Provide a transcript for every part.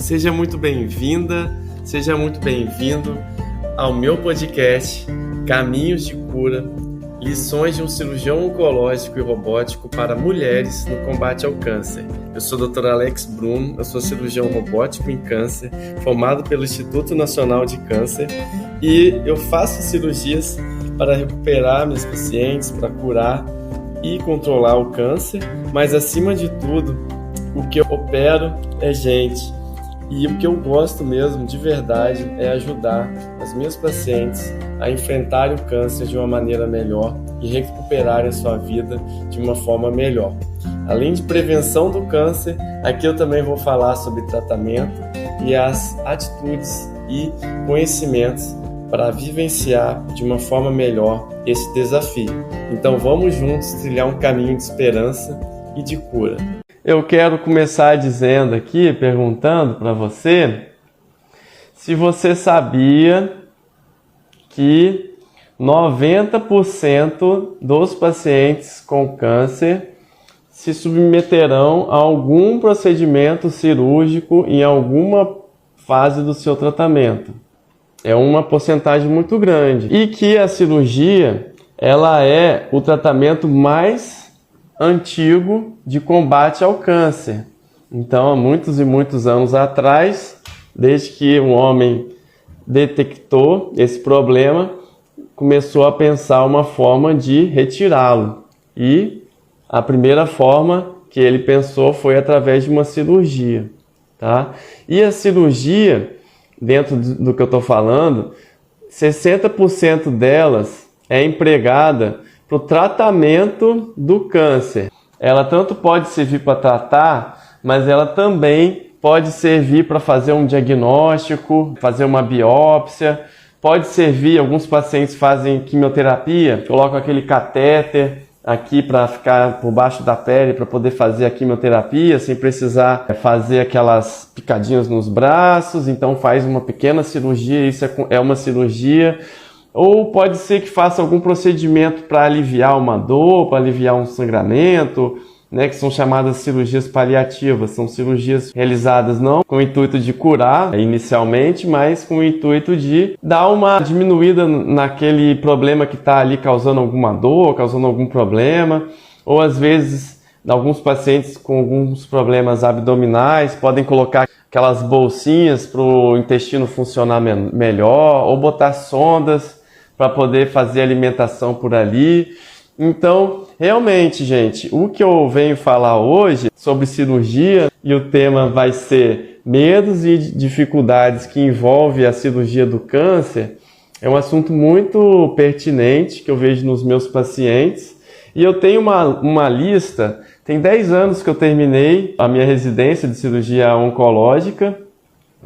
Seja muito bem-vinda, seja muito bem-vindo ao meu podcast Caminhos de Cura, lições de um cirurgião oncológico e robótico para mulheres no combate ao câncer. Eu sou o Dr. Alex Bruno, eu sou cirurgião robótico em câncer, formado pelo Instituto Nacional de Câncer, e eu faço cirurgias para recuperar meus pacientes, para curar e controlar o câncer, mas acima de tudo, o que eu opero é gente. E o que eu gosto mesmo, de verdade, é ajudar as minhas pacientes a enfrentarem o câncer de uma maneira melhor e recuperarem a sua vida de uma forma melhor. Além de prevenção do câncer, aqui eu também vou falar sobre tratamento e as atitudes e conhecimentos para vivenciar de uma forma melhor esse desafio. Então vamos juntos trilhar um caminho de esperança e de cura. Eu quero começar dizendo aqui, perguntando para você, se você sabia que 90% dos pacientes com câncer se submeterão a algum procedimento cirúrgico em alguma fase do seu tratamento. É uma porcentagem muito grande. E que a cirurgia, ela é o tratamento mais antigo de combate ao câncer. Então, há muitos e muitos anos atrás, desde que o homem detectou esse problema, começou a pensar uma forma de retirá-lo. E a primeira forma que ele pensou foi através de uma cirurgia, tá? E a cirurgia, dentro do que eu estou falando, 60% delas é empregada para o tratamento do câncer. Ela tanto pode servir para tratar, mas ela também pode servir para fazer um diagnóstico, fazer uma biópsia, pode servir, alguns pacientes fazem quimioterapia, colocam aquele catéter aqui para ficar por baixo da pele para poder fazer a quimioterapia sem precisar fazer aquelas picadinhas nos braços, então faz uma pequena cirurgia, isso é uma cirurgia. Ou pode ser que faça algum procedimento para aliviar uma dor, para aliviar um sangramento, né, que são chamadas cirurgias paliativas. São cirurgias realizadas não com o intuito de curar inicialmente, mas com o intuito de dar uma diminuída naquele problema que está ali causando alguma dor, causando algum problema. Ou às vezes, alguns pacientes com alguns problemas abdominais podem colocar aquelas bolsinhas para o intestino funcionar melhor, ou botar sondas para poder fazer alimentação por ali. Então, realmente, gente, o que eu venho falar hoje sobre cirurgia, e o tema vai ser medos e dificuldades que envolvem a cirurgia do câncer, é um assunto muito pertinente que eu vejo nos meus pacientes. E eu tenho uma lista, tem 10 anos que eu terminei a minha residência de cirurgia oncológica,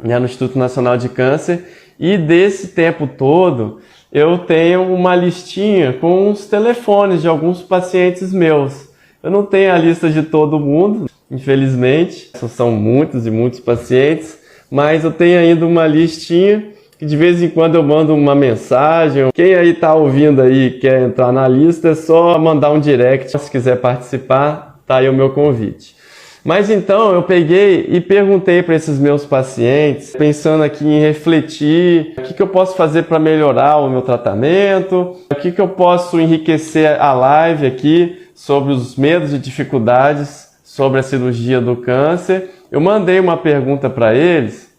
né, no Instituto Nacional de Câncer, e desse tempo todo eu tenho uma listinha com os telefones de alguns pacientes meus. Eu não tenho a lista de todo mundo, infelizmente, são muitos e muitos pacientes, mas eu tenho ainda uma listinha que de vez em quando eu mando uma mensagem. Quem aí está ouvindo aí e quer entrar na lista, é só mandar um direct. Se quiser participar, tá aí o meu convite. Mas então eu peguei e perguntei para esses meus pacientes, pensando aqui em refletir, o que eu posso fazer para melhorar o meu tratamento, o que eu posso enriquecer a live aqui sobre os medos e dificuldades sobre a cirurgia do câncer. Eu mandei uma pergunta para eles,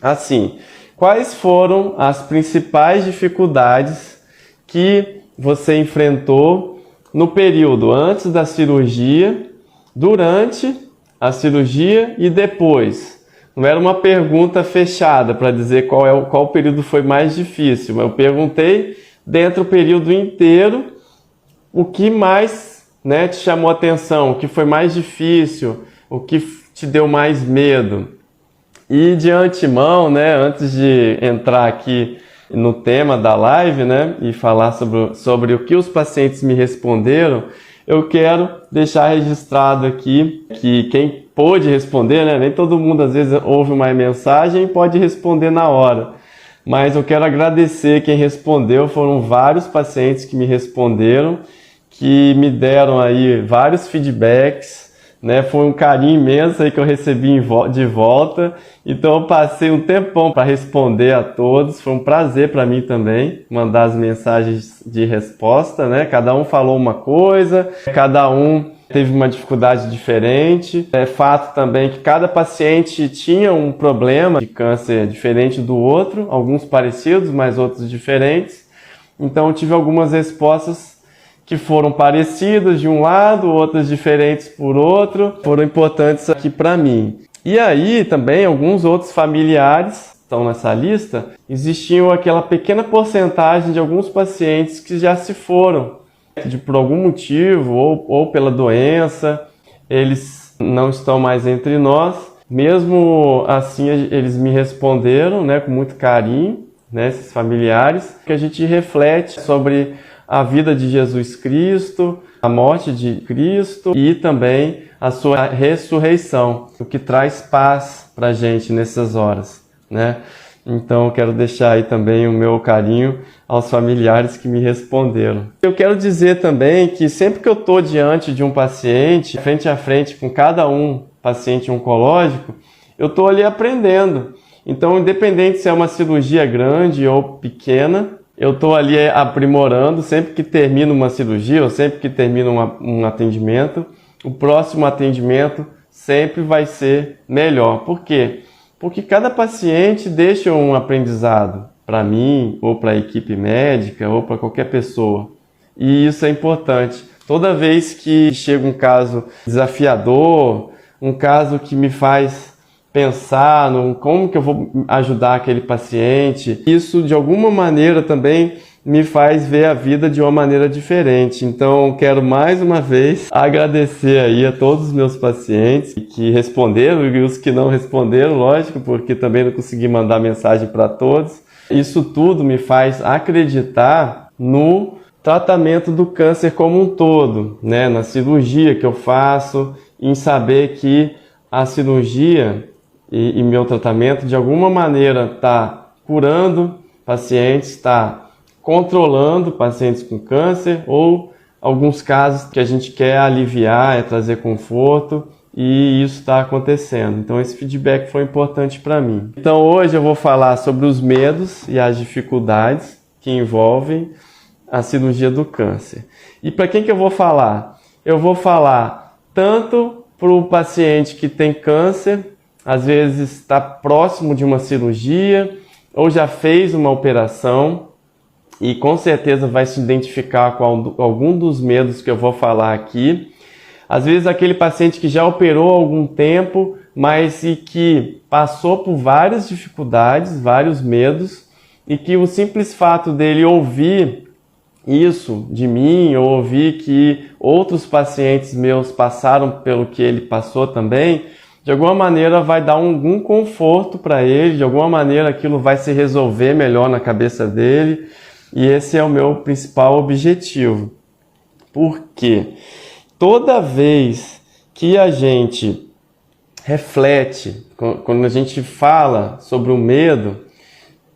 assim: quais foram as principais dificuldades que você enfrentou no período antes da cirurgia, durante a cirurgia e depois? Não era uma pergunta fechada para dizer qual período foi mais difícil, mas eu perguntei dentro do período inteiro o que mais, né, te chamou a atenção, o que foi mais difícil, o que te deu mais medo. E de antemão, né, antes de entrar aqui no tema da live, né, e falar sobre o que os pacientes me responderam, eu quero deixar registrado aqui que quem pôde responder, né, nem todo mundo às vezes ouve uma mensagem e pode responder na hora, mas eu quero agradecer quem respondeu. Foram vários pacientes que me responderam, que me deram aí vários feedbacks, né? Foi um carinho imenso aí que eu recebi de volta. Então eu passei um tempão para responder a todos. Foi um prazer para mim também mandar as mensagens de resposta, né? Cada um falou uma coisa, cada um teve uma dificuldade diferente. É fato também que cada paciente tinha um problema de câncer diferente do outro, alguns parecidos, mas outros diferentes. Então eu tive algumas respostas que foram parecidas de um lado, outras diferentes por outro, foram importantes aqui para mim. E aí também alguns outros familiares estão nessa lista, existiam aquela pequena porcentagem de alguns pacientes que já se foram, por algum motivo ou pela doença, eles não estão mais entre nós. Mesmo assim, eles me responderam, né, com muito carinho, né, esses familiares, que a gente reflete sobre a vida de Jesus Cristo, a morte de Cristo e também a sua ressurreição, o que traz paz para a gente nessas horas, né? Então eu quero deixar aí também o meu carinho aos familiares que me responderam. Eu quero dizer também que sempre que eu estou diante de um paciente, frente a frente com cada paciente oncológico, eu estou ali aprendendo. Então, independente se é uma cirurgia grande ou pequena, eu estou ali aprimorando. Sempre que termino uma cirurgia ou sempre que termino um atendimento, o próximo atendimento sempre vai ser melhor. Por quê? Porque cada paciente deixa um aprendizado para mim, ou para a equipe médica, ou para qualquer pessoa. E isso é importante. Toda vez que chega um caso desafiador, um caso que me faz pensar no como que eu vou ajudar aquele paciente, isso de alguma maneira também me faz ver a vida de uma maneira diferente. Então quero mais uma vez agradecer aí a todos os meus pacientes que responderam e os que não responderam, lógico, porque também não consegui mandar mensagem para todos. Isso tudo me faz acreditar no tratamento do câncer como um todo, né? Na cirurgia que eu faço, em saber que a cirurgia e meu tratamento de alguma maneira está curando pacientes, está controlando pacientes com câncer, ou alguns casos que a gente quer aliviar, trazer conforto, e isso está acontecendo. Então esse feedback foi importante para mim. Então hoje eu vou falar sobre os medos e as dificuldades que envolvem a cirurgia do câncer. E para quem que eu vou falar? Eu vou falar tanto para o paciente que tem câncer, às vezes está próximo de uma cirurgia ou já fez uma operação e com certeza vai se identificar com algum dos medos que eu vou falar aqui. Às vezes aquele paciente que já operou há algum tempo, mas e que passou por várias dificuldades, vários medos, e que o simples fato dele ouvir isso de mim, ou ouvir que outros pacientes meus passaram pelo que ele passou também, de alguma maneira vai dar algum conforto para ele, de alguma maneira aquilo vai se resolver melhor na cabeça dele, e esse é o meu principal objetivo. Por quê? Toda vez que a gente reflete, quando a gente fala sobre o medo,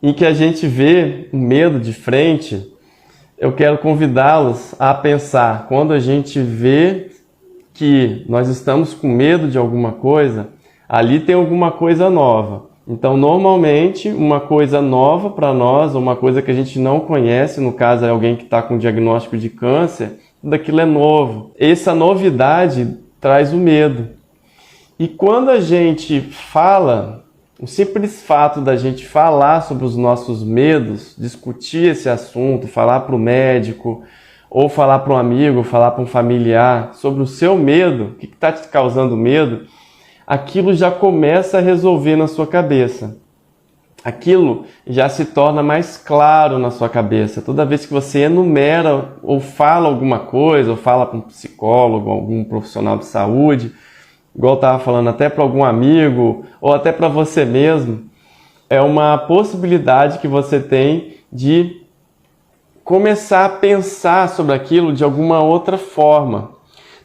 em que a gente vê o medo de frente, eu quero convidá-los a pensar, quando a gente vê que nós estamos com medo de alguma coisa, ali tem alguma coisa nova. Então, normalmente, uma coisa nova para nós, uma coisa que a gente não conhece, no caso é alguém que está com diagnóstico de câncer, tudo aquilo é novo. Essa novidade traz o medo. E quando a gente fala, o simples fato da gente falar sobre os nossos medos, discutir esse assunto, falar para o médico, ou falar para um amigo, falar para um familiar sobre o seu medo, o que está te causando medo, aquilo já começa a resolver na sua cabeça. Aquilo já se torna mais claro na sua cabeça. Toda vez que você enumera ou fala alguma coisa, ou fala para um psicólogo, algum profissional de saúde, igual eu estava falando, até para algum amigo, ou até para você mesmo, é uma possibilidade que você tem de começar a pensar sobre aquilo de alguma outra forma.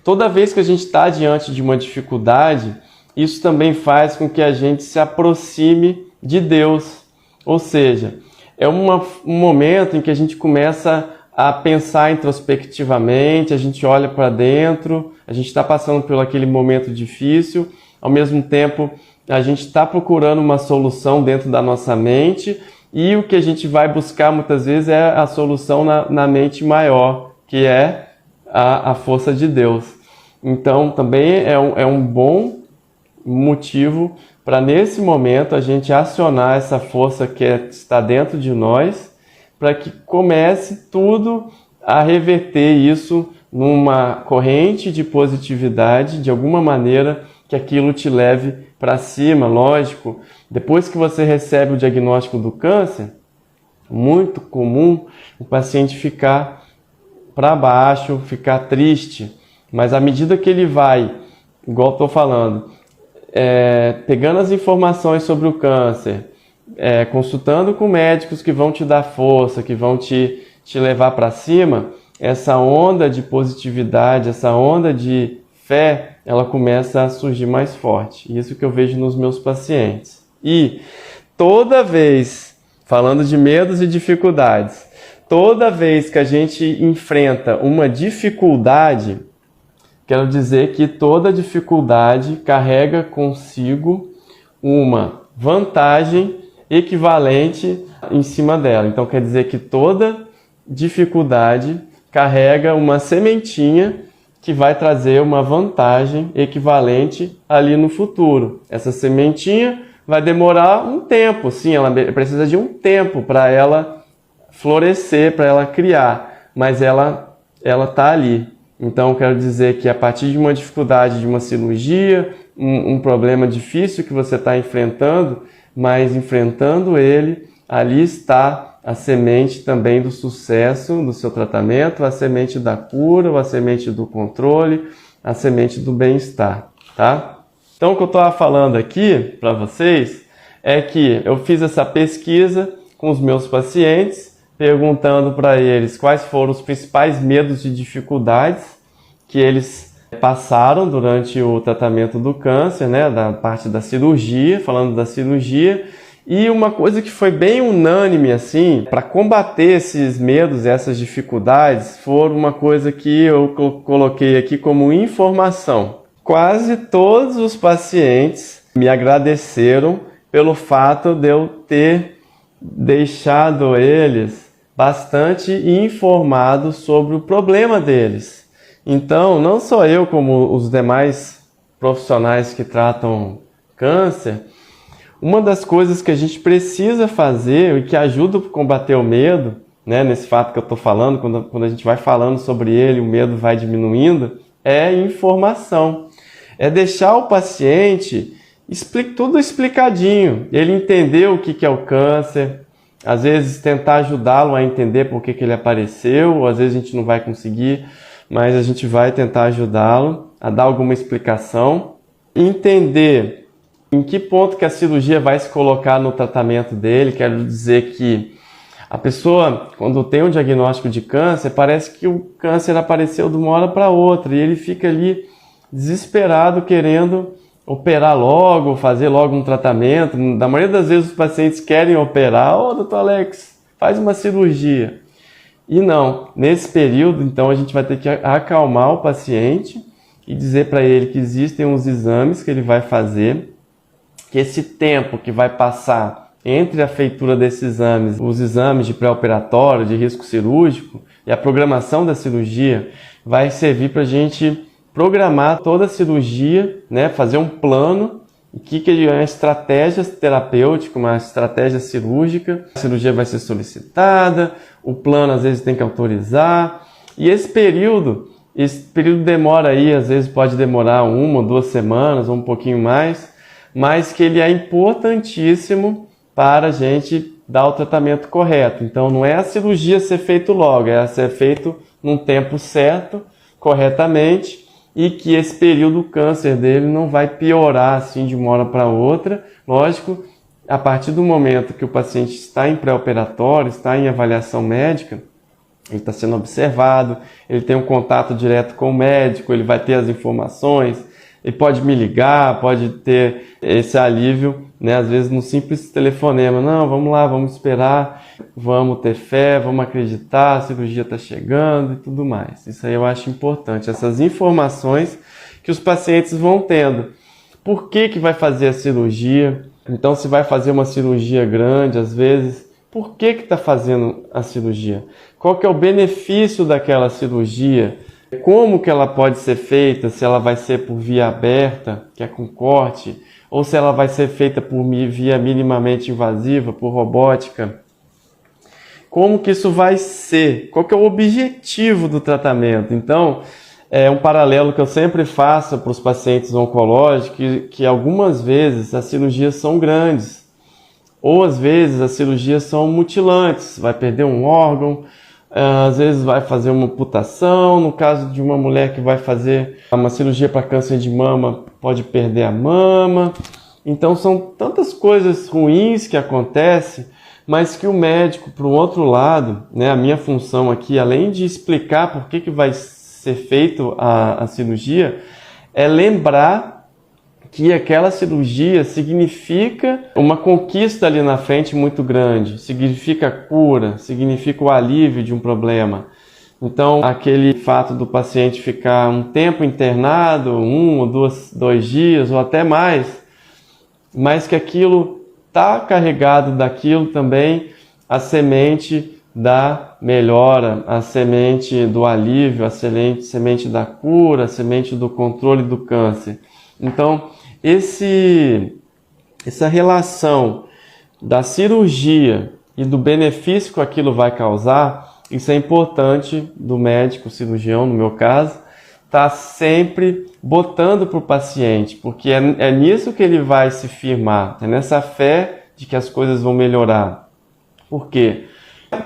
Toda vez que a gente está diante de uma dificuldade, isso também faz com que a gente se aproxime de Deus. Ou seja, é um momento em que a gente começa a pensar introspectivamente, a gente olha para dentro, a gente está passando por aquele momento difícil, ao mesmo tempo a gente está procurando uma solução dentro da nossa mente, e o que a gente vai buscar muitas vezes é a solução na mente maior, que é a força de Deus. Então também é um bom motivo para nesse momento a gente acionar essa força que está dentro de nós, para que comece tudo a reverter isso numa corrente de positividade, de alguma maneira que aquilo te leve para cima. Lógico, depois que você recebe o diagnóstico do câncer, muito comum o paciente ficar para baixo, ficar triste, mas à medida que ele vai, igual estou falando, pegando as informações sobre o câncer, consultando com médicos que vão te dar força, que vão te levar para cima, essa onda de positividade, essa onda de fé, ela começa a surgir mais forte. Isso que eu vejo nos meus pacientes. E toda vez, falando de medos e dificuldades, toda vez que a gente enfrenta uma dificuldade, quero dizer que toda dificuldade carrega consigo uma vantagem equivalente em cima dela. Então quer dizer que toda dificuldade carrega uma sementinha que vai trazer uma vantagem equivalente ali no futuro. Essa sementinha vai demorar um tempo, sim, ela precisa de um tempo para ela florescer, para ela criar, mas ela está ali. Então quero dizer que a partir de uma dificuldade de uma cirurgia, um problema difícil que você está enfrentando, mas enfrentando ele, ali está a semente também do sucesso do seu tratamento, a semente da cura, a semente do controle, a semente do bem-estar, tá? Então o que eu estou falando aqui para vocês é que eu fiz essa pesquisa com os meus pacientes, perguntando para eles quais foram os principais medos e dificuldades que eles passaram durante o tratamento do câncer, né, da parte da cirurgia, falando da cirurgia. E uma coisa que foi bem unânime, assim, para combater esses medos, essas dificuldades, foi uma coisa que eu coloquei aqui como informação. Quase todos os pacientes me agradeceram pelo fato de eu ter deixado eles bastante informados sobre o problema deles. Então, não só eu, como os demais profissionais que tratam câncer, uma das coisas que a gente precisa fazer e que ajuda a combater o medo, né, nesse fato que eu estou falando, quando a gente vai falando sobre ele, o medo vai diminuindo, é informação. É deixar o paciente tudo explicadinho, ele entender o que é o câncer, às vezes tentar ajudá-lo a entender por que ele apareceu, ou às vezes a gente não vai conseguir, mas a gente vai tentar ajudá-lo a dar alguma explicação, entender em que ponto que a cirurgia vai se colocar no tratamento dele. Quero dizer que a pessoa, quando tem um diagnóstico de câncer, parece que o câncer apareceu de uma hora para outra e ele fica ali desesperado querendo operar logo, fazer logo um tratamento. Da maioria das vezes os pacientes querem operar. Doutor Alex, faz uma cirurgia. E não, nesse período, então, a gente vai ter que acalmar o paciente e dizer para ele que existem uns exames que ele vai fazer, que esse tempo que vai passar entre a feitura desses exames, os exames de pré-operatório, de risco cirúrgico e a programação da cirurgia, vai servir para a gente programar toda a cirurgia, né, fazer um plano, que é uma estratégia terapêutica, uma estratégia cirúrgica. A cirurgia vai ser solicitada, o plano às vezes tem que autorizar, e esse período demora aí, às vezes pode demorar 1 ou 2 semanas, ou um pouquinho mais, mas que ele é importantíssimo para a gente dar o tratamento correto. Então não é a cirurgia ser feito logo, é ser feito num tempo certo, corretamente, e que esse período o câncer dele não vai piorar assim de uma hora para outra. Lógico, a partir do momento que o paciente está em pré-operatório, está em avaliação médica, ele está sendo observado, ele tem um contato direto com o médico, ele vai ter as informações, ele pode me ligar, pode ter esse alívio né? Às vezes no simples telefonema, não, vamos lá, vamos esperar, vamos ter fé, vamos acreditar, a cirurgia está chegando e tudo mais. Isso aí eu acho importante, essas informações que os pacientes vão tendo. Por que vai fazer a cirurgia? Então, se vai fazer uma cirurgia grande, às vezes, por que está fazendo a cirurgia? Qual que é o benefício daquela cirurgia? Como que ela pode ser feita? Se ela vai ser por via aberta, que é com corte, ou se ela vai ser feita por via minimamente invasiva, por robótica? Como que isso vai ser? Qual que é o objetivo do tratamento? Então, é um paralelo que eu sempre faço para os pacientes oncológicos, que algumas vezes as cirurgias são grandes, ou às vezes as cirurgias são mutilantes, vai perder um órgão, às vezes vai fazer uma amputação, no caso de uma mulher que vai fazer uma cirurgia para câncer de mama, pode perder a mama. Então são tantas coisas ruins que acontecem, mas que o médico, por um outro lado, né, a minha função aqui, além de explicar por que vai ser feito a cirurgia, é lembrar que aquela cirurgia significa uma conquista ali na frente muito grande, significa cura, significa o alívio de um problema. Então, aquele fato do paciente ficar um tempo internado, 1 ou 2 dias ou até mais, mas que aquilo está carregado daquilo também, a semente da melhora, a semente do alívio, a semente da cura, a semente do controle do câncer. Então, essa relação da cirurgia e do benefício que aquilo vai causar, isso é importante do médico, cirurgião, no meu caso, tá sempre botando para o paciente, porque é nisso que ele vai se firmar, é nessa fé de que as coisas vão melhorar. Por quê?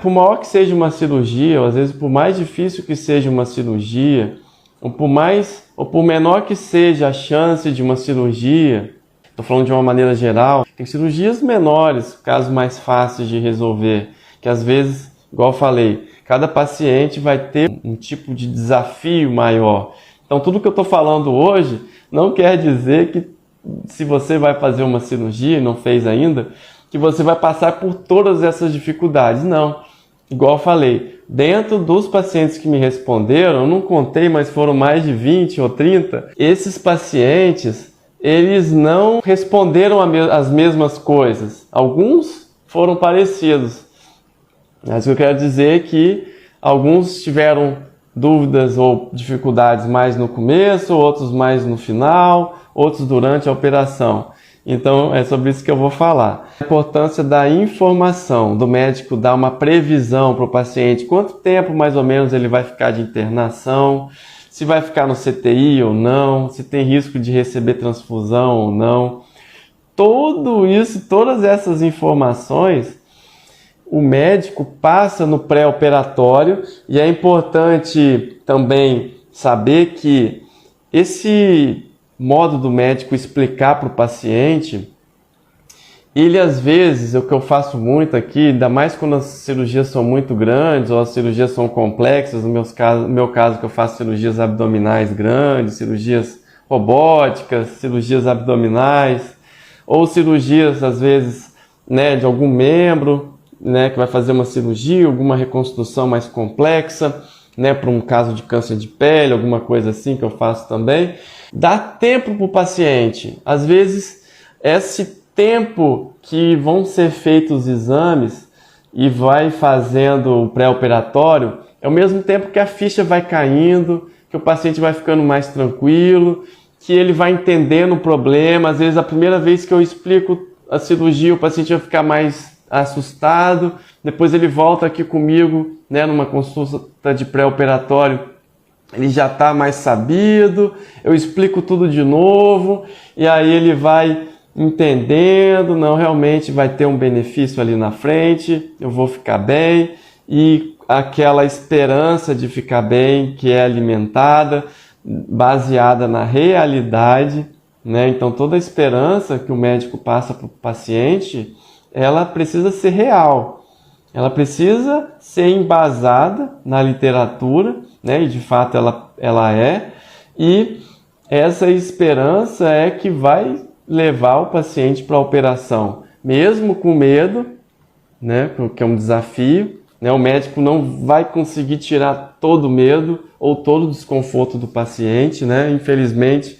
Por maior que seja uma cirurgia, ou às vezes por mais difícil que seja uma cirurgia, ou por menor que seja a chance de uma cirurgia, estou falando de uma maneira geral, tem cirurgias menores, casos mais fáceis de resolver, que às vezes, igual eu falei, cada paciente vai ter um tipo de desafio maior. Então tudo que eu estou falando hoje não quer dizer que se você vai fazer uma cirurgia e não fez ainda, que você vai passar por todas essas dificuldades, não. Igual eu falei, dentro dos pacientes que me responderam, eu não contei, mas foram mais de 20 ou 30, esses pacientes, eles não responderam as mesmas coisas. Alguns foram parecidos, mas o que eu quero dizer é que alguns tiveram dúvidas ou dificuldades mais no começo, outros mais no final, outros durante a operação. Então, é sobre isso que eu vou falar. A importância da informação, do médico dar uma previsão para o paciente, quanto tempo mais ou menos ele vai ficar de internação, se vai ficar no CTI ou não, se tem risco de receber transfusão ou não. Tudo isso, todas essas informações, o médico passa no pré-operatório, e é importante também saber que esse modo do médico explicar para o paciente, ele às vezes, o que eu faço muito aqui, ainda mais quando as cirurgias são muito grandes ou as cirurgias são complexas, no meu caso que eu faço cirurgias abdominais grandes, cirurgias robóticas, cirurgias abdominais, ou cirurgias às vezes, né, de algum membro, né, que vai fazer uma cirurgia, alguma reconstrução mais complexa, né, para um caso de câncer de pele, alguma coisa assim que eu faço também. Dá tempo para o paciente. Às vezes, esse tempo que vão ser feitos os exames e vai fazendo o pré-operatório é o mesmo tempo que a ficha vai caindo, que o paciente vai ficando mais tranquilo, que ele vai entendendo o problema. Às vezes, a primeira vez que eu explico a cirurgia, o paciente vai ficar mais assustado. Depois ele volta aqui comigo, né, numa consulta de pré-operatório, ele já está mais sabido, eu explico tudo de novo, e aí ele vai entendendo, não, realmente vai ter um benefício ali na frente, eu vou ficar bem, e aquela esperança de ficar bem, que é alimentada, baseada na realidade, né? Então toda a esperança que o médico passa para o paciente, ela precisa ser real, ela precisa ser embasada na literatura, né? E de fato ela é, e essa esperança é que vai levar o paciente para a operação, mesmo com medo, né, que é um desafio, né, o médico não vai conseguir tirar todo o medo ou todo o desconforto do paciente, né, infelizmente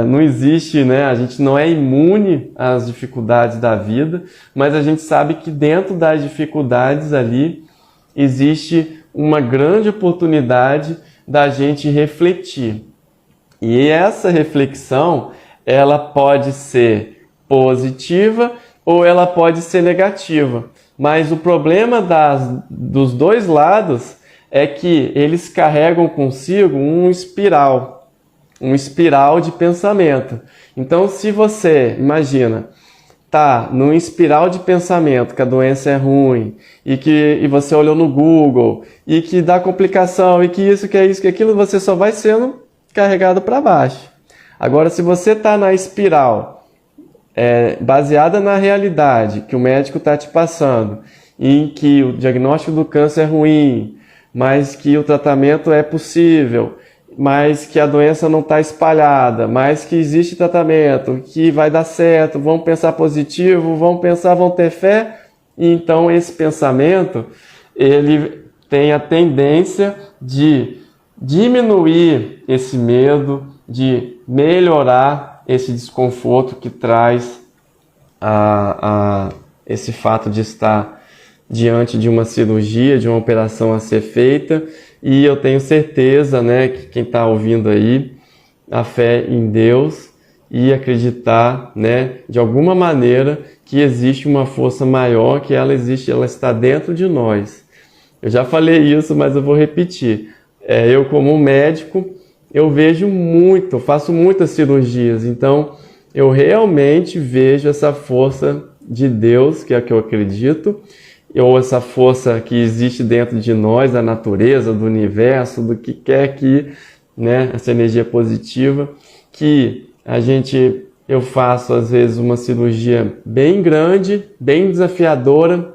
não existe, né, a gente não é imune às dificuldades da vida, mas a gente sabe que dentro das dificuldades ali existe uma grande oportunidade da gente refletir. E essa reflexão, ela pode ser positiva ou ela pode ser negativa. Mas o problema dos dois lados é que eles carregam consigo um espiral de pensamento. Então, se você, imagina, tá num espiral de pensamento que a doença é ruim e você olhou no Google e que dá complicação e que isso, que é isso, que aquilo, você só vai sendo carregado para baixo. Agora, se você está na espiral baseada na realidade que o médico está te passando, em que o diagnóstico do câncer é ruim, mas que o tratamento é possível, mas que a doença não está espalhada, mas que existe tratamento, que vai dar certo, vamos pensar positivo, vamos ter fé. E então esse pensamento, ele tem a tendência de diminuir esse medo, de melhorar esse desconforto que traz esse fato de estar diante de uma cirurgia, de uma operação a ser feita. E eu tenho certeza, né, que quem está ouvindo aí, a fé em Deus e acreditar, né, de alguma maneira que existe uma força maior, que ela existe, ela está dentro de nós. Eu já falei isso, mas eu vou repetir. Eu como médico, eu vejo muito, faço muitas cirurgias, então eu realmente vejo essa força de Deus, que é a que eu acredito, ou essa força que existe dentro de nós, da natureza, do universo, do que quer que, né, essa energia positiva, que eu faço às vezes uma cirurgia bem grande, bem desafiadora,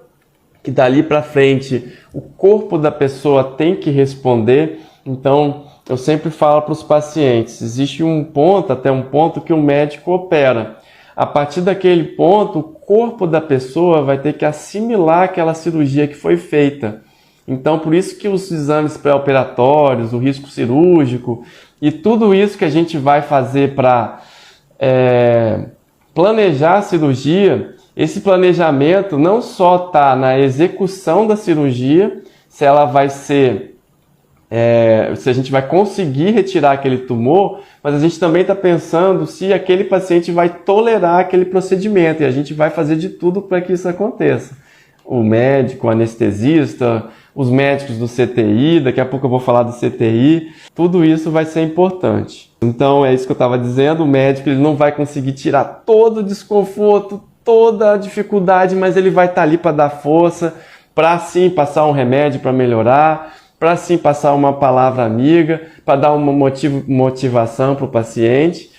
que dali para frente o corpo da pessoa tem que responder. Então eu sempre falo para os pacientes, existe até um ponto que o médico opera. A partir daquele ponto, o corpo da pessoa vai ter que assimilar aquela cirurgia que foi feita. Então, por isso que os exames pré-operatórios, o risco cirúrgico e tudo isso que a gente vai fazer para planejar a cirurgia, esse planejamento não só está na execução da cirurgia, se ela vai ser... se a gente vai conseguir retirar aquele tumor, mas a gente também está pensando se aquele paciente vai tolerar aquele procedimento, e a gente vai fazer de tudo para que isso aconteça. O médico, o anestesista, os médicos do CTI, daqui a pouco eu vou falar do CTI, tudo isso vai ser importante. Então é isso que eu estava dizendo, o médico ele não vai conseguir tirar todo o desconforto, toda a dificuldade, mas ele vai estar ali para dar força, para sim passar um remédio para melhorar, para sim passar uma palavra amiga, para dar uma motivação para o paciente,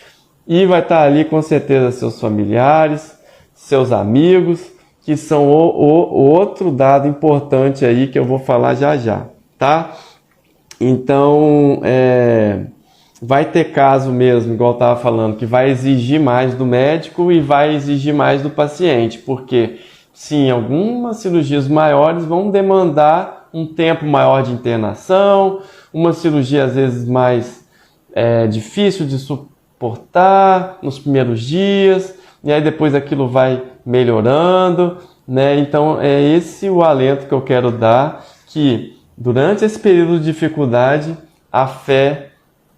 e vai estar ali com certeza seus familiares, seus amigos, que são o outro dado importante aí que eu vou falar já já, tá? Então, vai ter caso mesmo, igual eu estava falando, que vai exigir mais do médico e vai exigir mais do paciente, porque sim, algumas cirurgias maiores vão demandar um tempo maior de internação, uma cirurgia às vezes mais difícil de suportar nos primeiros dias, e aí depois aquilo vai melhorando, né? Então é esse o alento que eu quero dar, que durante esse período de dificuldade, a fé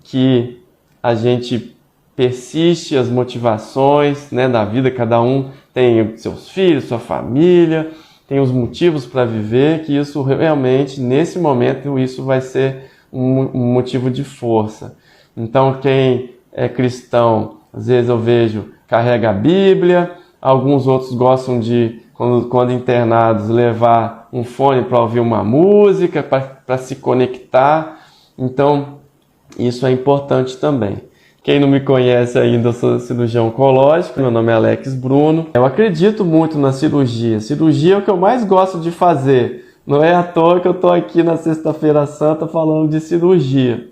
que a gente persiste, as motivações, né, da vida, cada um tem seus filhos, sua família, tem os motivos para viver, que isso realmente, nesse momento, isso vai ser um motivo de força. Então, quem é cristão, às vezes eu vejo, carrega a Bíblia, alguns outros gostam de, quando internados, levar um fone para ouvir uma música, para se conectar. Então, isso é importante também. Quem não me conhece ainda, eu sou cirurgião oncológico, meu nome é Alex Bruno. Eu acredito muito na cirurgia. Cirurgia é o que eu mais gosto de fazer. Não é à toa que eu estou aqui na Sexta-feira Santa falando de cirurgia.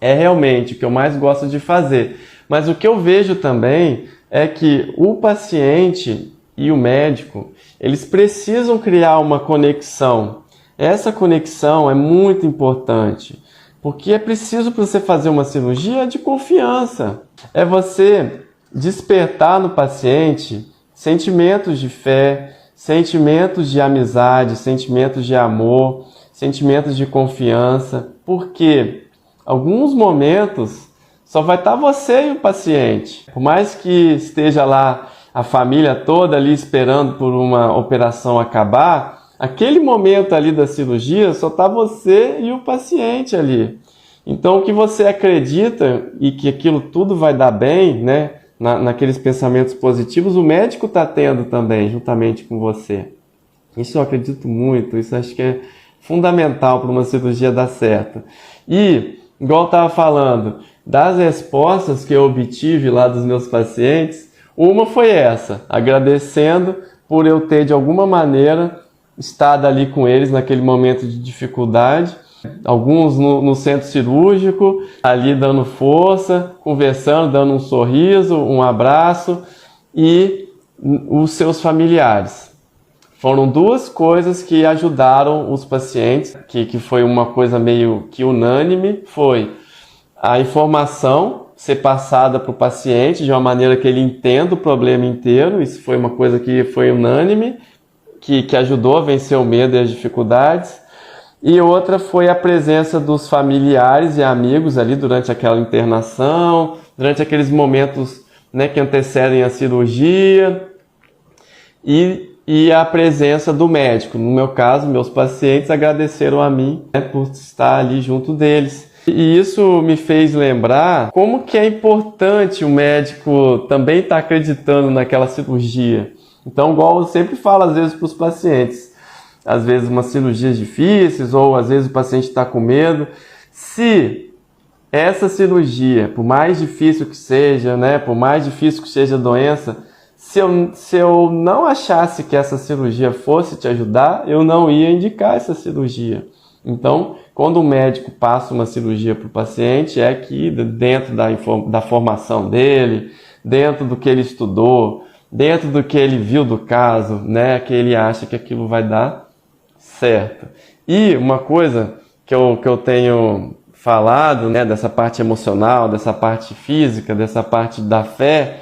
É realmente o que eu mais gosto de fazer. Mas o que eu vejo também é que o paciente e o médico, eles precisam criar uma conexão. Essa conexão é muito importante, porque é preciso para você fazer uma cirurgia de confiança. É você despertar no paciente sentimentos de fé, sentimentos de amizade, sentimentos de amor, sentimentos de confiança, porque alguns momentos só vai estar você e o paciente. Por mais que esteja lá a família toda ali esperando por uma operação acabar, aquele momento ali da cirurgia só está você e o paciente ali. Então, o que você acredita e que aquilo tudo vai dar bem, né? Naqueles pensamentos positivos, o médico está tendo também, juntamente com você. Isso eu acredito muito, isso acho que é fundamental para uma cirurgia dar certo. E, igual eu estava falando, das respostas que eu obtive lá dos meus pacientes, uma foi essa, agradecendo por eu ter de alguma maneira estado ali com eles naquele momento de dificuldade, alguns no centro cirúrgico, ali dando força, conversando, dando um sorriso, um abraço, e os seus familiares. Foram duas coisas que ajudaram os pacientes, que foi uma coisa meio que unânime, foi a informação ser passada para o paciente de uma maneira que ele entenda o problema inteiro, isso foi uma coisa que foi unânime, que ajudou a vencer o medo e as dificuldades. E outra foi a presença dos familiares e amigos ali durante aquela internação, durante aqueles momentos, né, que antecedem a cirurgia, e a presença do médico. No meu caso, meus pacientes agradeceram a mim, né, por estar ali junto deles. E isso me fez lembrar como que é importante o médico também estar acreditando naquela cirurgia. Então, igual eu sempre falo às vezes para os pacientes, às vezes umas cirurgias difíceis, ou às vezes o paciente está com medo. Se essa cirurgia, por mais difícil que seja, né, por mais difícil que seja a doença, se eu não achasse que essa cirurgia fosse te ajudar, eu não ia indicar essa cirurgia. Então, quando o médico passa uma cirurgia para o paciente, é que dentro da formação dele, dentro do que ele estudou, dentro do que ele viu do caso, né, que ele acha que aquilo vai dar certo. E uma coisa que eu tenho falado, né, dessa parte emocional, dessa parte física, dessa parte da fé,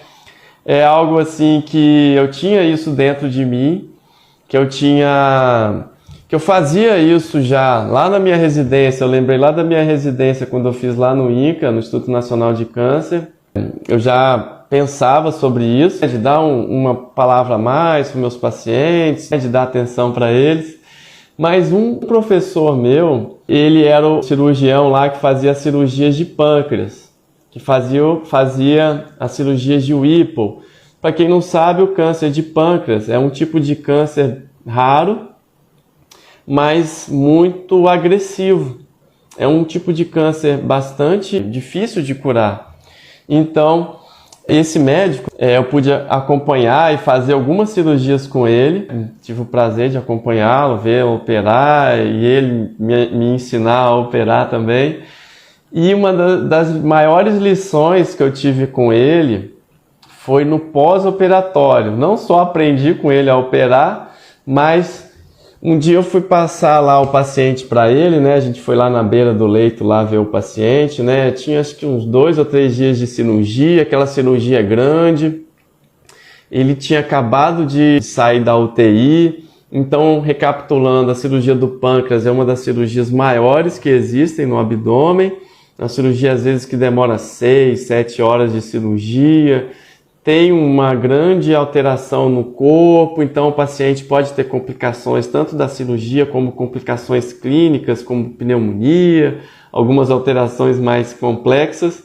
é algo assim que eu tinha isso dentro de mim, que eu fazia isso já lá na minha residência. Eu lembrei lá da minha residência quando eu fiz lá no INCA, no Instituto Nacional de Câncer. Eu já pensava sobre isso, de dar uma palavra a mais para meus pacientes, de dar atenção para eles. Mas um professor meu, ele era o cirurgião lá que fazia cirurgias de pâncreas, que fazia as cirurgias de Whipple. Para quem não sabe, o câncer de pâncreas é um tipo de câncer raro, mas muito agressivo. É um tipo de câncer bastante difícil de curar. Então, esse médico, eu pude acompanhar e fazer algumas cirurgias com ele. Tive o prazer de acompanhá-lo, ver operar e ele me ensinar a operar também. E uma das maiores lições que eu tive com ele foi no pós-operatório. Não só aprendi com ele a operar, mas um dia eu fui passar lá o paciente para ele, né? A gente foi lá na beira do leito lá ver o paciente, né? Tinha acho que uns 2 ou 3 dias de cirurgia, aquela cirurgia grande. Ele tinha acabado de sair da UTI. Então, recapitulando, a cirurgia do pâncreas é uma das cirurgias maiores que existem no abdômen. Uma cirurgia às vezes que demora 6, 7 horas de cirurgia. Tem uma grande alteração no corpo, então o paciente pode ter complicações tanto da cirurgia como complicações clínicas, como pneumonia, algumas alterações mais complexas,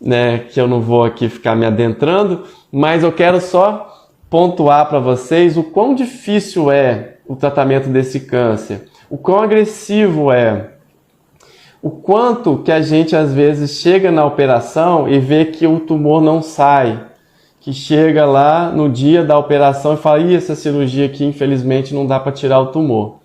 né, que eu não vou aqui ficar me adentrando, mas eu quero só pontuar para vocês o quão difícil é o tratamento desse câncer, o quão agressivo é, o quanto que a gente às vezes chega na operação e vê que o tumor não sai, que chega lá no dia da operação e fala, essa cirurgia aqui infelizmente não dá para tirar o tumor.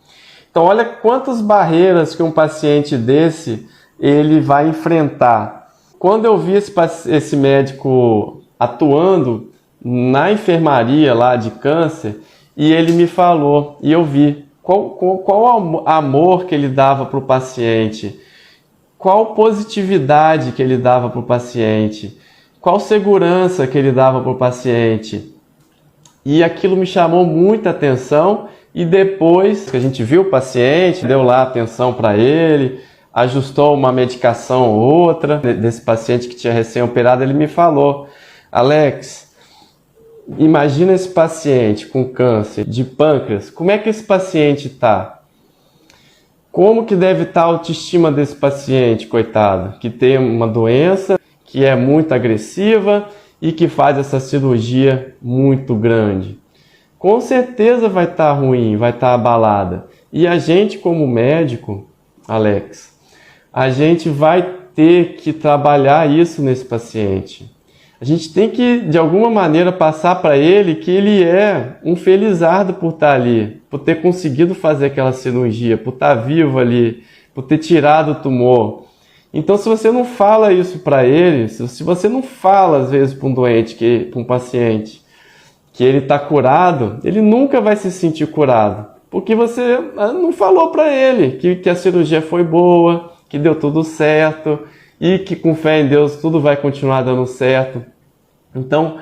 Então olha quantas barreiras que um paciente desse ele vai enfrentar. Quando eu vi esse médico atuando na enfermaria lá de câncer, e ele me falou, e eu vi qual amor que ele dava para o paciente, qual positividade que ele dava para o paciente, qual segurança que ele dava para o paciente. E aquilo me chamou muita atenção, e depois que a gente viu o paciente, deu lá atenção para ele, ajustou uma medicação ou outra, desse paciente que tinha recém-operado, ele me falou: Alex, imagina esse paciente com câncer de pâncreas, como é que esse paciente está? Como que deve estar a autoestima desse paciente, coitado, que tem uma doença que é muito agressiva e que faz essa cirurgia muito grande? Com certeza vai estar ruim, vai estar abalada. E a gente, como médico, Alex, a gente vai ter que trabalhar isso nesse paciente. A gente tem que, de alguma maneira, passar para ele que ele é um felizardo por estar ali, por ter conseguido fazer aquela cirurgia, por estar vivo ali, por ter tirado o tumor. Então, se você não fala isso para ele, se você não fala, às vezes, para um doente, para um paciente, que ele está curado, ele nunca vai se sentir curado, porque você não falou para ele que a cirurgia foi boa, que deu tudo certo e que, com fé em Deus, tudo vai continuar dando certo. Então,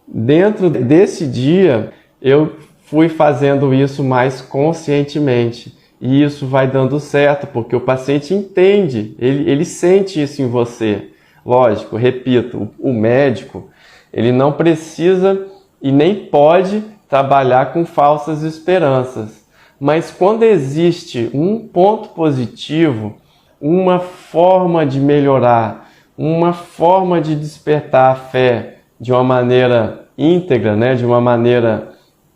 dentro desse dia, eu fui fazendo isso mais conscientemente. E isso vai dando certo, porque o paciente entende, ele sente isso em você. Lógico, repito, o médico, ele não precisa e nem pode trabalhar com falsas esperanças. Mas quando existe um ponto positivo, uma forma de melhorar, uma forma de despertar a fé, de uma maneira íntegra, né? De uma maneira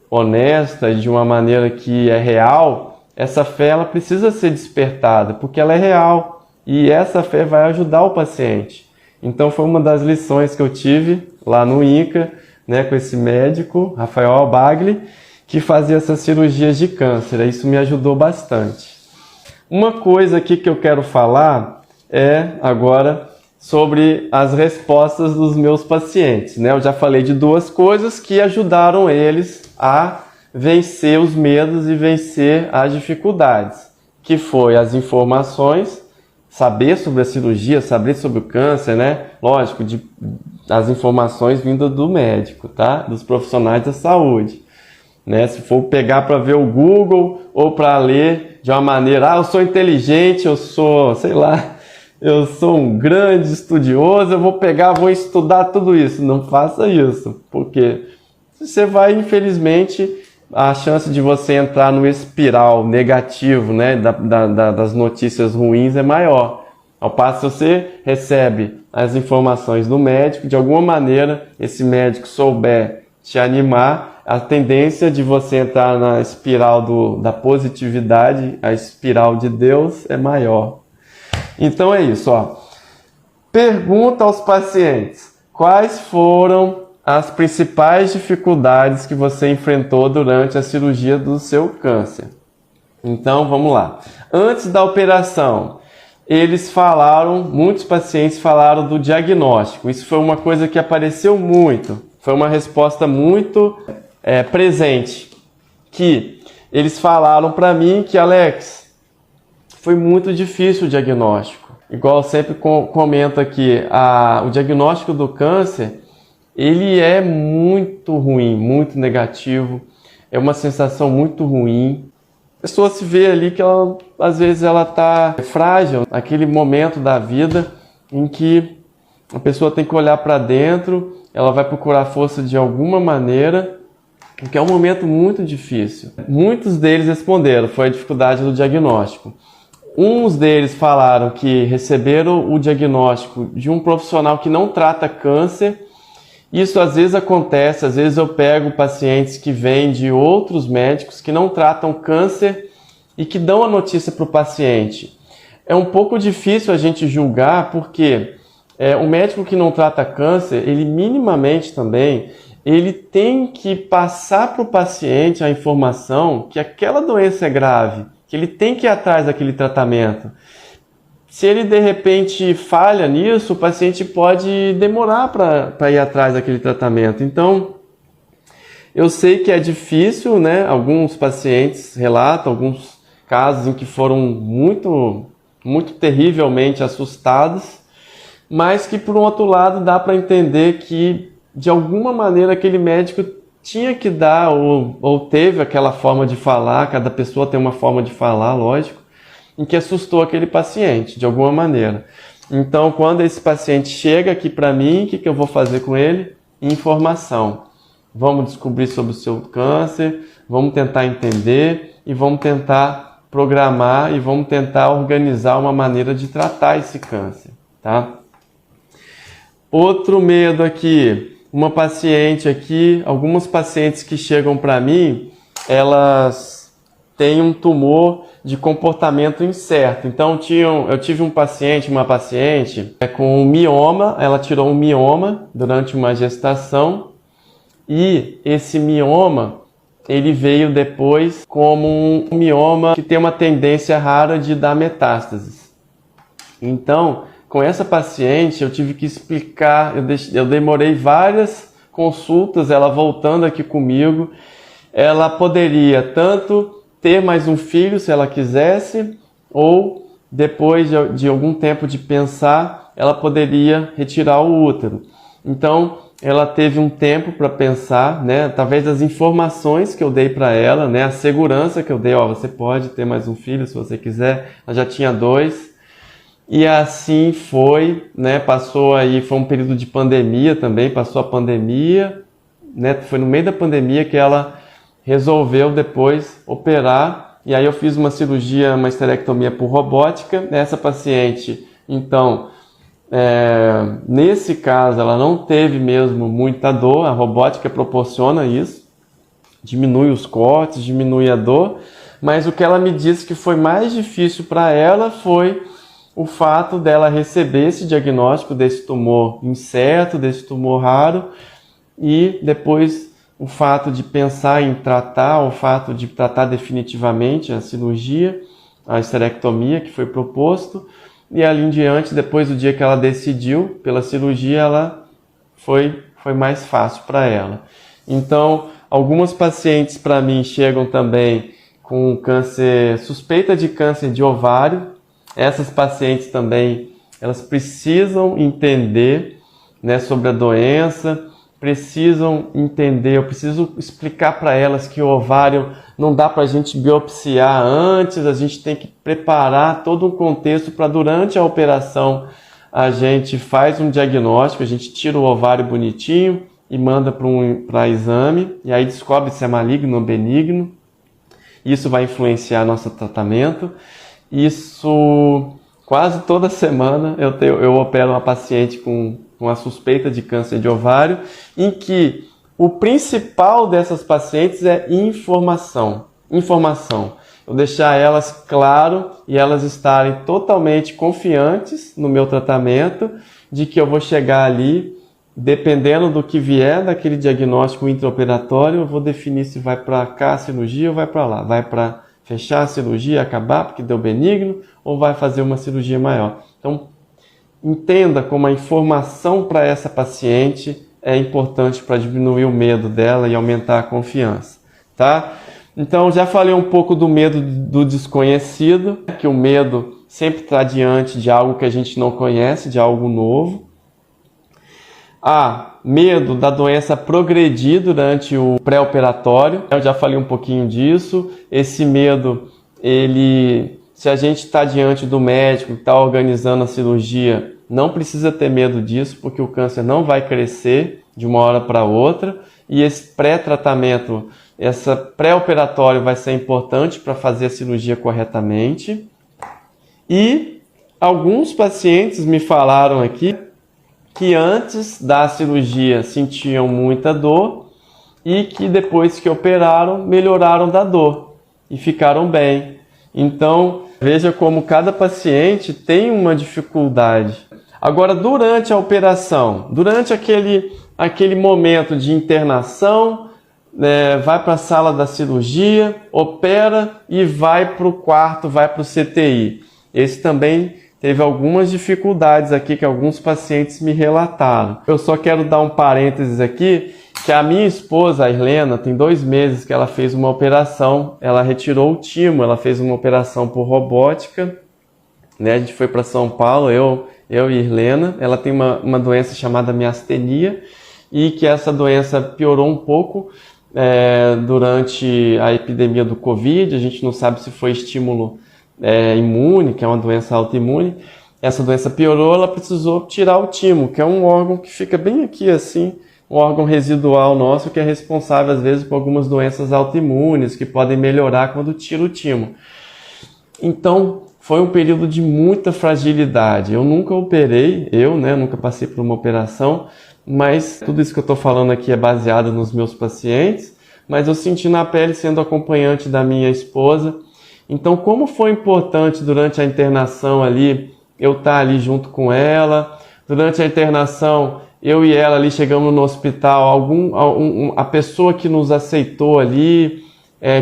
honesta, de uma maneira que é real, essa fé ela precisa ser despertada, porque ela é real e essa fé vai ajudar o paciente. Então foi uma das lições que eu tive lá no INCA, né, com esse médico, Rafael Albagli, que fazia essas cirurgias de câncer. Isso me ajudou bastante. Uma coisa aqui que eu quero falar é agora sobre as respostas dos meus pacientes, né? Eu já falei de duas coisas que ajudaram eles a vencer os medos e vencer as dificuldades, que foi as informações, saber sobre a cirurgia, saber sobre o câncer, né? Lógico, as informações vindas do médico, tá? Dos profissionais da saúde, né? Se for pegar para ver o Google ou para ler de uma maneira, eu sou inteligente, eu sou, sei lá, eu sou um grande estudioso, eu vou estudar tudo isso. Não faça isso, porque você vai, infelizmente, a chance de você entrar no espiral negativo, né, das notícias ruins é maior. Ao passo que você recebe as informações do médico, de alguma maneira, esse médico souber te animar, a tendência de você entrar na espiral da positividade, a espiral de Deus, é maior. Então é isso, ó. Pergunta aos pacientes: quais foram as principais dificuldades que você enfrentou durante a cirurgia do seu câncer? Então vamos lá. Antes da operação, muitos pacientes falaram do diagnóstico. Isso foi uma coisa que apareceu muito, foi uma resposta muito presente, que eles falaram para mim que, Alex, foi muito difícil o diagnóstico. Igual eu sempre comento aqui, o diagnóstico do câncer, ele é muito ruim, muito negativo, é uma sensação muito ruim. A pessoa se vê ali que às vezes ela está frágil, naquele momento da vida em que a pessoa tem que olhar para dentro, ela vai procurar força de alguma maneira, porque é um momento muito difícil. Muitos deles responderam, foi a dificuldade do diagnóstico. Uns deles falaram que receberam o diagnóstico de um profissional que não trata câncer. Isso às vezes acontece, às vezes eu pego pacientes que vêm de outros médicos que não tratam câncer e que dão a notícia para o paciente. É um pouco difícil a gente julgar, porque o médico que não trata câncer, ele minimamente também, ele tem que passar para o paciente a informação que aquela doença é grave, que ele tem que ir atrás daquele tratamento. Se ele de repente falha nisso, o paciente pode demorar para ir atrás daquele tratamento. Então, eu sei que é difícil, né? Alguns pacientes relatam alguns casos em que foram muito terrivelmente assustados, mas que por um outro lado dá para entender que de alguma maneira aquele médico tinha que dar ou teve aquela forma de falar, cada pessoa tem uma forma de falar, lógico, em que assustou aquele paciente, de alguma maneira. Então, quando esse paciente chega aqui para mim, o que eu vou fazer com ele? Informação. Vamos descobrir sobre o seu câncer, vamos tentar entender e vamos tentar programar e vamos tentar organizar uma maneira de tratar esse câncer, tá? Outro medo aqui, uma paciente aqui, algumas pacientes que chegam para mim, elas têm um tumor de comportamento incerto. Então, eu tive uma paciente com um mioma, ela tirou um mioma durante uma gestação e esse mioma, ele veio depois como um mioma que tem uma tendência rara de dar metástases. Então, com essa paciente, eu tive que explicar, eu demorei várias consultas, ela voltando aqui comigo, ela poderia tanto ter mais um filho, se ela quisesse, ou depois de algum tempo de pensar, ela poderia retirar o útero. Então, ela teve um tempo para pensar, né, através das informações que eu dei para ela, né, a segurança que eu dei, você pode ter mais um filho se você quiser, ela já tinha 2, e assim foi, né, foi um período de pandemia também, passou a pandemia, né, foi no meio da pandemia que ela resolveu depois operar, e aí eu fiz uma cirurgia, uma esterectomia por robótica. Essa paciente, então, nesse caso, ela não teve mesmo muita dor, a robótica proporciona isso, diminui os cortes, diminui a dor, mas o que ela me disse que foi mais difícil para ela foi o fato dela receber esse diagnóstico desse tumor incerto, desse tumor raro, e depois o fato de pensar em tratar, o fato de tratar definitivamente a cirurgia, a esterectomia que foi proposto, e ali em diante, depois do dia que ela decidiu pela cirurgia, foi mais fácil para ela. Então, algumas pacientes para mim chegam também com câncer, suspeita de câncer de ovário. Essas pacientes também, elas precisam entender, né, sobre a doença, precisam entender, eu preciso explicar para elas que o ovário não dá para a gente biopsiar antes, a gente tem que preparar todo um contexto para durante a operação a gente faz um diagnóstico, a gente tira o ovário bonitinho e manda para exame, e aí descobre se é maligno ou benigno. Isso vai influenciar nosso tratamento. Isso, quase toda semana eu opero uma paciente com a suspeita de câncer de ovário, em que o principal dessas pacientes é informação. Eu deixar elas claro e elas estarem totalmente confiantes no meu tratamento, de que eu vou chegar ali, dependendo do que vier daquele diagnóstico intraoperatório, eu vou definir se vai para cá a cirurgia ou vai para lá. Vai para fechar a cirurgia, acabar porque deu benigno, ou vai fazer uma cirurgia maior. Então, entenda como a informação para essa paciente é importante para diminuir o medo dela e aumentar a confiança, tá? Então, já falei um pouco do medo do desconhecido, que o medo sempre está diante de algo que a gente não conhece, de algo novo. Medo da doença progredir durante o pré-operatório. Eu já falei um pouquinho disso. Esse medo, se a gente está diante do médico que está organizando a cirurgia, não precisa ter medo disso, porque o câncer não vai crescer de uma hora para outra. E esse pré-tratamento, esse pré-operatório vai ser importante para fazer a cirurgia corretamente. E alguns pacientes me falaram aqui que antes da cirurgia sentiam muita dor e que depois que operaram, melhoraram da dor e ficaram bem. Então, veja como cada paciente tem uma dificuldade. Agora, durante a operação, durante aquele momento de internação, vai para a sala da cirurgia, opera e vai para o quarto, vai para o CTI. Esse também teve algumas dificuldades aqui que alguns pacientes me relataram. Eu só quero dar um parênteses aqui, que a minha esposa, a Irlena, tem 2 meses que ela fez uma operação, ela retirou o timo, ela fez uma operação por robótica, né? A gente foi para São Paulo, eu e Irlena, ela tem uma doença chamada miastenia, e que essa doença piorou um pouco durante a epidemia do Covid. A gente não sabe se foi estímulo imune, que é uma doença autoimune. Essa doença piorou, ela precisou tirar o timo, que é um órgão que fica bem aqui assim, um órgão residual nosso que é responsável às vezes por algumas doenças autoimunes que podem melhorar quando tira o timo. Então foi um período de muita fragilidade. Eu nunca operei, nunca passei por uma operação, mas tudo isso que eu estou falando aqui é baseado nos meus pacientes, mas eu senti na pele sendo acompanhante da minha esposa. Então, como foi importante durante a internação ali, eu estar ali junto com ela. Durante a internação, eu e ela ali chegamos no hospital, a pessoa que nos aceitou ali,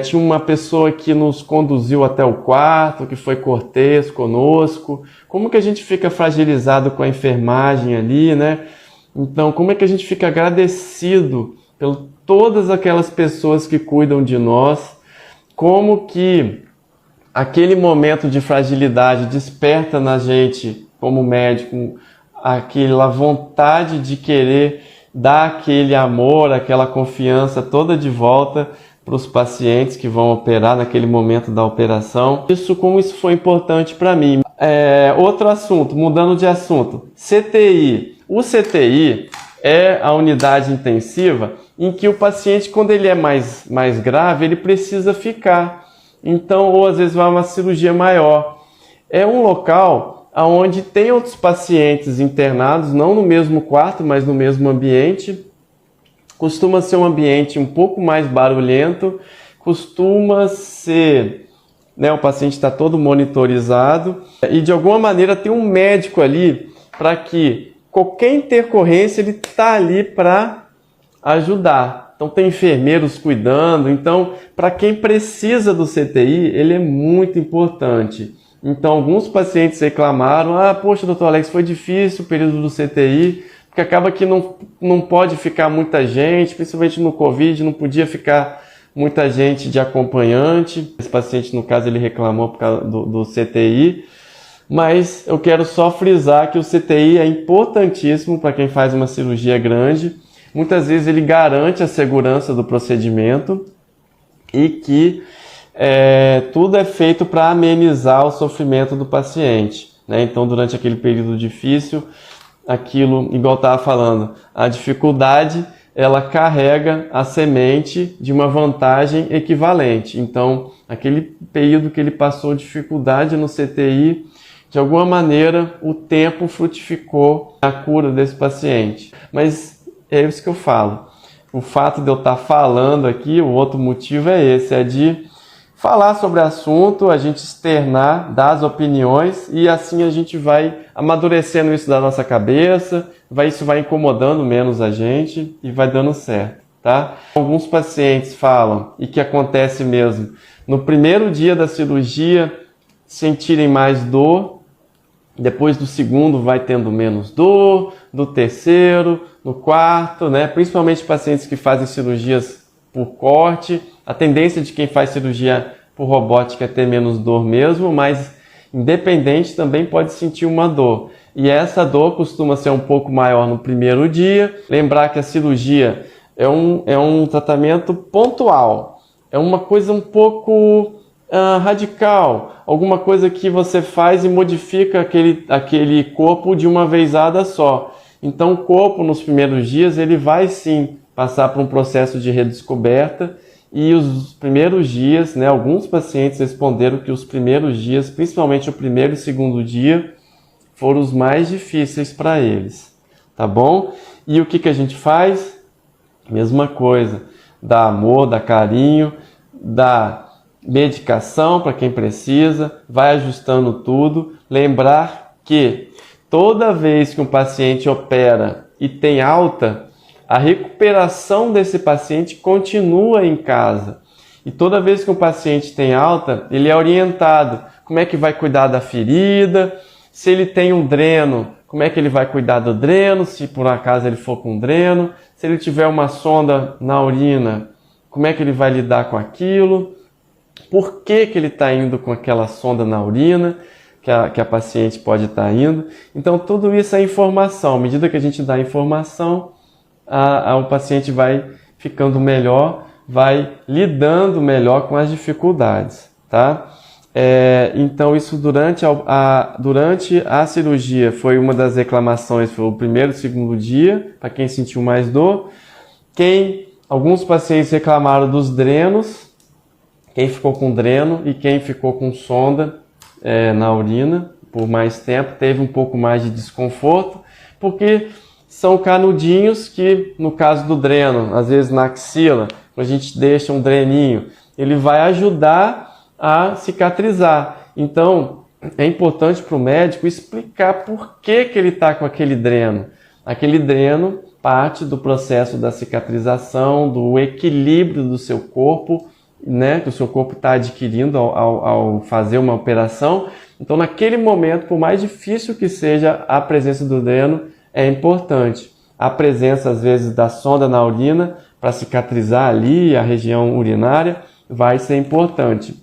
tinha uma pessoa que nos conduziu até o quarto, que foi cortês conosco. Como que a gente fica fragilizado com a enfermagem ali, né? Então, como é que a gente fica agradecido por todas aquelas pessoas que cuidam de nós? Como que aquele momento de fragilidade desperta na gente, como médico, aquela vontade de querer dar aquele amor, aquela confiança toda de volta para os pacientes que vão operar naquele momento da operação. Como isso foi importante para mim. Outro assunto, mudando de assunto, CTI. O CTI é a unidade intensiva em que o paciente, quando ele é mais grave, ele precisa ficar. Então, ou às vezes vai uma cirurgia maior. É um local onde tem outros pacientes internados, não no mesmo quarto, mas no mesmo ambiente. Costuma ser um ambiente um pouco mais barulhento, costuma ser, o paciente está todo monitorizado e de alguma maneira tem um médico ali para que qualquer intercorrência ele está ali para ajudar. Então tem enfermeiros cuidando. Então, para quem precisa do CTI, ele é muito importante. Então, alguns pacientes reclamaram, poxa, doutor Alex, foi difícil o período do CTI, porque acaba que não pode ficar muita gente, principalmente no Covid, não podia ficar muita gente de acompanhante. Esse paciente, no caso, ele reclamou por causa do CTI. Mas eu quero só frisar que o CTI é importantíssimo para quem faz uma cirurgia grande. Muitas vezes ele garante a segurança do procedimento e que tudo é feito para amenizar o sofrimento do paciente, né? Então, durante aquele período difícil, aquilo, igual eu estava falando, a dificuldade, ela carrega a semente de uma vantagem equivalente. Então, aquele período que ele passou dificuldade no CTI, de alguma maneira, o tempo frutificou a cura desse paciente. Mas é isso que eu falo. O fato de eu estar falando aqui, o outro motivo é esse, é de falar sobre o assunto, a gente externar, dar as opiniões e assim a gente vai amadurecendo isso da nossa cabeça, isso vai incomodando menos a gente e vai dando certo, tá? Alguns pacientes falam, e que acontece mesmo, no primeiro dia da cirurgia sentirem mais dor, depois do segundo vai tendo menos dor, do terceiro, no quarto, né? Principalmente pacientes que fazem cirurgias por corte. A tendência de quem faz cirurgia por robótica é ter menos dor mesmo, mas independente também pode sentir uma dor. E essa dor costuma ser um pouco maior no primeiro dia. Lembrar que a cirurgia é um tratamento pontual, é uma coisa um pouco radical, alguma coisa que você faz e modifica aquele corpo de uma vezada só. Então o corpo nos primeiros dias ele vai sim passar por um processo de redescoberta e os primeiros dias, né, alguns pacientes responderam que os primeiros dias, principalmente o primeiro e segundo dia, foram os mais difíceis para eles, tá bom? E o que a gente faz? Mesma coisa, dá amor, dá carinho, dá medicação para quem precisa, vai ajustando tudo. Lembrar que toda vez que um paciente opera e tem alta, a recuperação desse paciente continua em casa. E toda vez que um paciente tem alta, ele é orientado como é que vai cuidar da ferida, Se ele tem um dreno, como é que ele vai cuidar do dreno, se por acaso ele for com dreno. Se ele tiver uma sonda na urina, como é que ele vai lidar com aquilo. Por que que ele está indo com aquela sonda na urina, que a paciente pode estar indo. Então, tudo isso é informação. À medida que a gente dá informação, o paciente vai ficando melhor, vai lidando melhor com as dificuldades, tá? Então, isso durante a cirurgia foi uma das reclamações, foi o primeiro e segundo dia, para quem sentiu mais dor. Alguns pacientes reclamaram dos drenos, quem ficou com dreno e quem ficou com sonda na urina por mais tempo, teve um pouco mais de desconforto, porque são canudinhos que, no caso do dreno, às vezes na axila, a gente deixa um dreninho, ele vai ajudar a cicatrizar. Então, é importante para o médico explicar por que que ele está com aquele dreno. Aquele dreno parte do processo da cicatrização, do equilíbrio do seu corpo, né, que o seu corpo está adquirindo ao fazer uma operação. Então, naquele momento, por mais difícil que seja a presença do dreno, é importante. A presença, às vezes, da sonda na urina para cicatrizar ali a região urinária vai ser importante.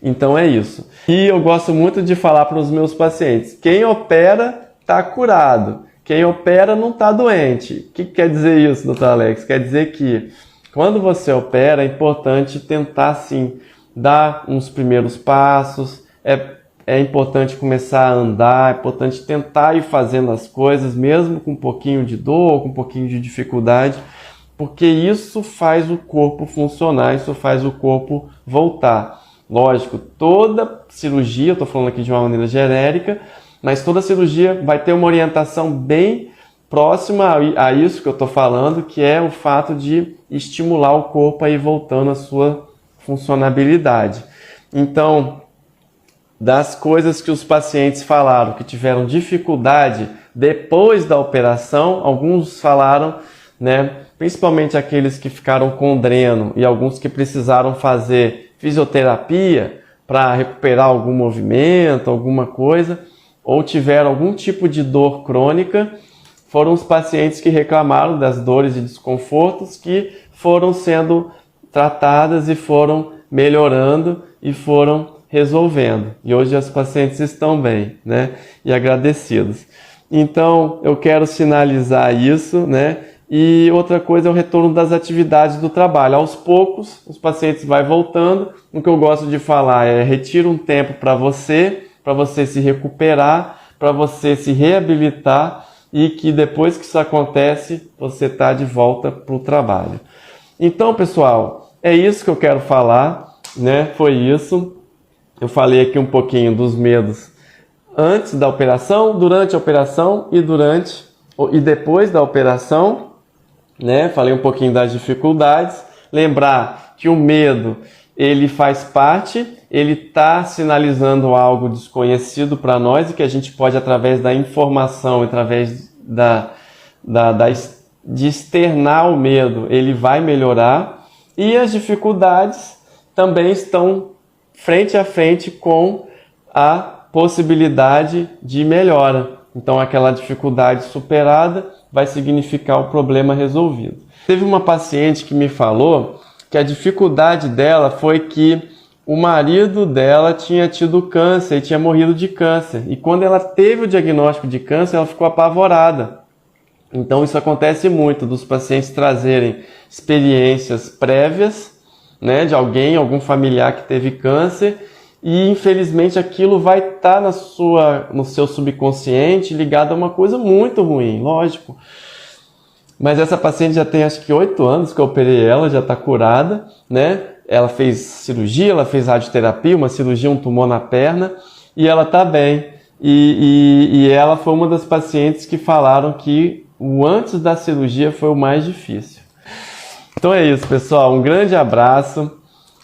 Então, é isso. E eu gosto muito de falar para os meus pacientes, quem opera está curado, quem opera não está doente. O que quer dizer isso, doutor Alex? Quer dizer que quando você opera, é importante tentar, sim, dar uns primeiros passos, é importante começar a andar, é importante tentar ir fazendo as coisas, mesmo com um pouquinho de dor, com um pouquinho de dificuldade, porque isso faz o corpo funcionar, isso faz o corpo voltar. Lógico, toda cirurgia, estou falando aqui de uma maneira genérica, mas toda cirurgia vai ter uma orientação bem próxima a isso que eu estou falando, que é o fato de estimular o corpo a ir voltando à sua funcionabilidade. Então, das coisas que os pacientes falaram, que tiveram dificuldade depois da operação, alguns falaram, né, principalmente aqueles que ficaram com dreno e alguns que precisaram fazer fisioterapia para recuperar algum movimento, alguma coisa, ou tiveram algum tipo de dor crônica, foram os pacientes que reclamaram das dores e desconfortos que foram sendo tratadas e foram melhorando e foram resolvendo. E hoje as pacientes estão bem, né? E agradecidos. Então, eu quero sinalizar isso, né? E outra coisa é o retorno das atividades do trabalho. Aos poucos, os pacientes vão voltando. O que eu gosto de falar é retira um tempo para você se recuperar, para você se reabilitar e que depois que isso acontece, você está de volta para o trabalho. Então, pessoal, é isso que eu quero falar, né? Foi isso. Eu falei aqui um pouquinho dos medos antes da operação, durante a operação e depois da operação, né? Falei um pouquinho das dificuldades. Lembrar que o medo, ele faz parte, ele está sinalizando algo desconhecido para nós e que a gente pode, através da informação, através de externar o medo, ele vai melhorar. E as dificuldades também estão frente a frente com a possibilidade de melhora. Então, aquela dificuldade superada vai significar o problema resolvido. Teve uma paciente que me falou que a dificuldade dela foi que o marido dela tinha tido câncer e tinha morrido de câncer. E quando ela teve o diagnóstico de câncer, ela ficou apavorada. Então, isso acontece muito, dos pacientes trazerem experiências prévias, né, de algum familiar que teve câncer, e infelizmente aquilo vai estar no seu subconsciente ligado a uma coisa muito ruim, lógico. Mas essa paciente já tem acho que 8 anos que eu operei ela, já está curada, né? Ela fez cirurgia, ela fez radioterapia, uma cirurgia, um tumor na perna, e ela está bem. E ela foi uma das pacientes que falaram que o antes da cirurgia foi o mais difícil. Então é isso, pessoal. Um grande abraço,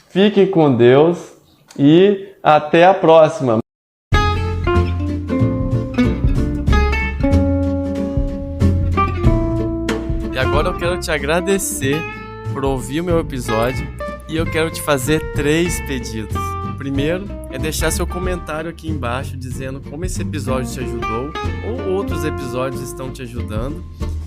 fiquem com Deus e até a próxima. E agora eu quero te agradecer por ouvir o meu episódio e eu quero te fazer 3 pedidos. O primeiro é deixar seu comentário aqui embaixo dizendo como esse episódio te ajudou ou outros episódios estão te ajudando.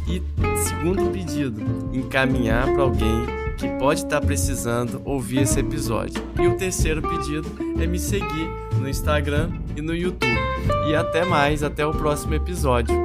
E segundo pedido, encaminhar para alguém que pode estar precisando ouvir esse episódio. E o terceiro pedido é me seguir no Instagram e no YouTube. E até mais, até o próximo episódio.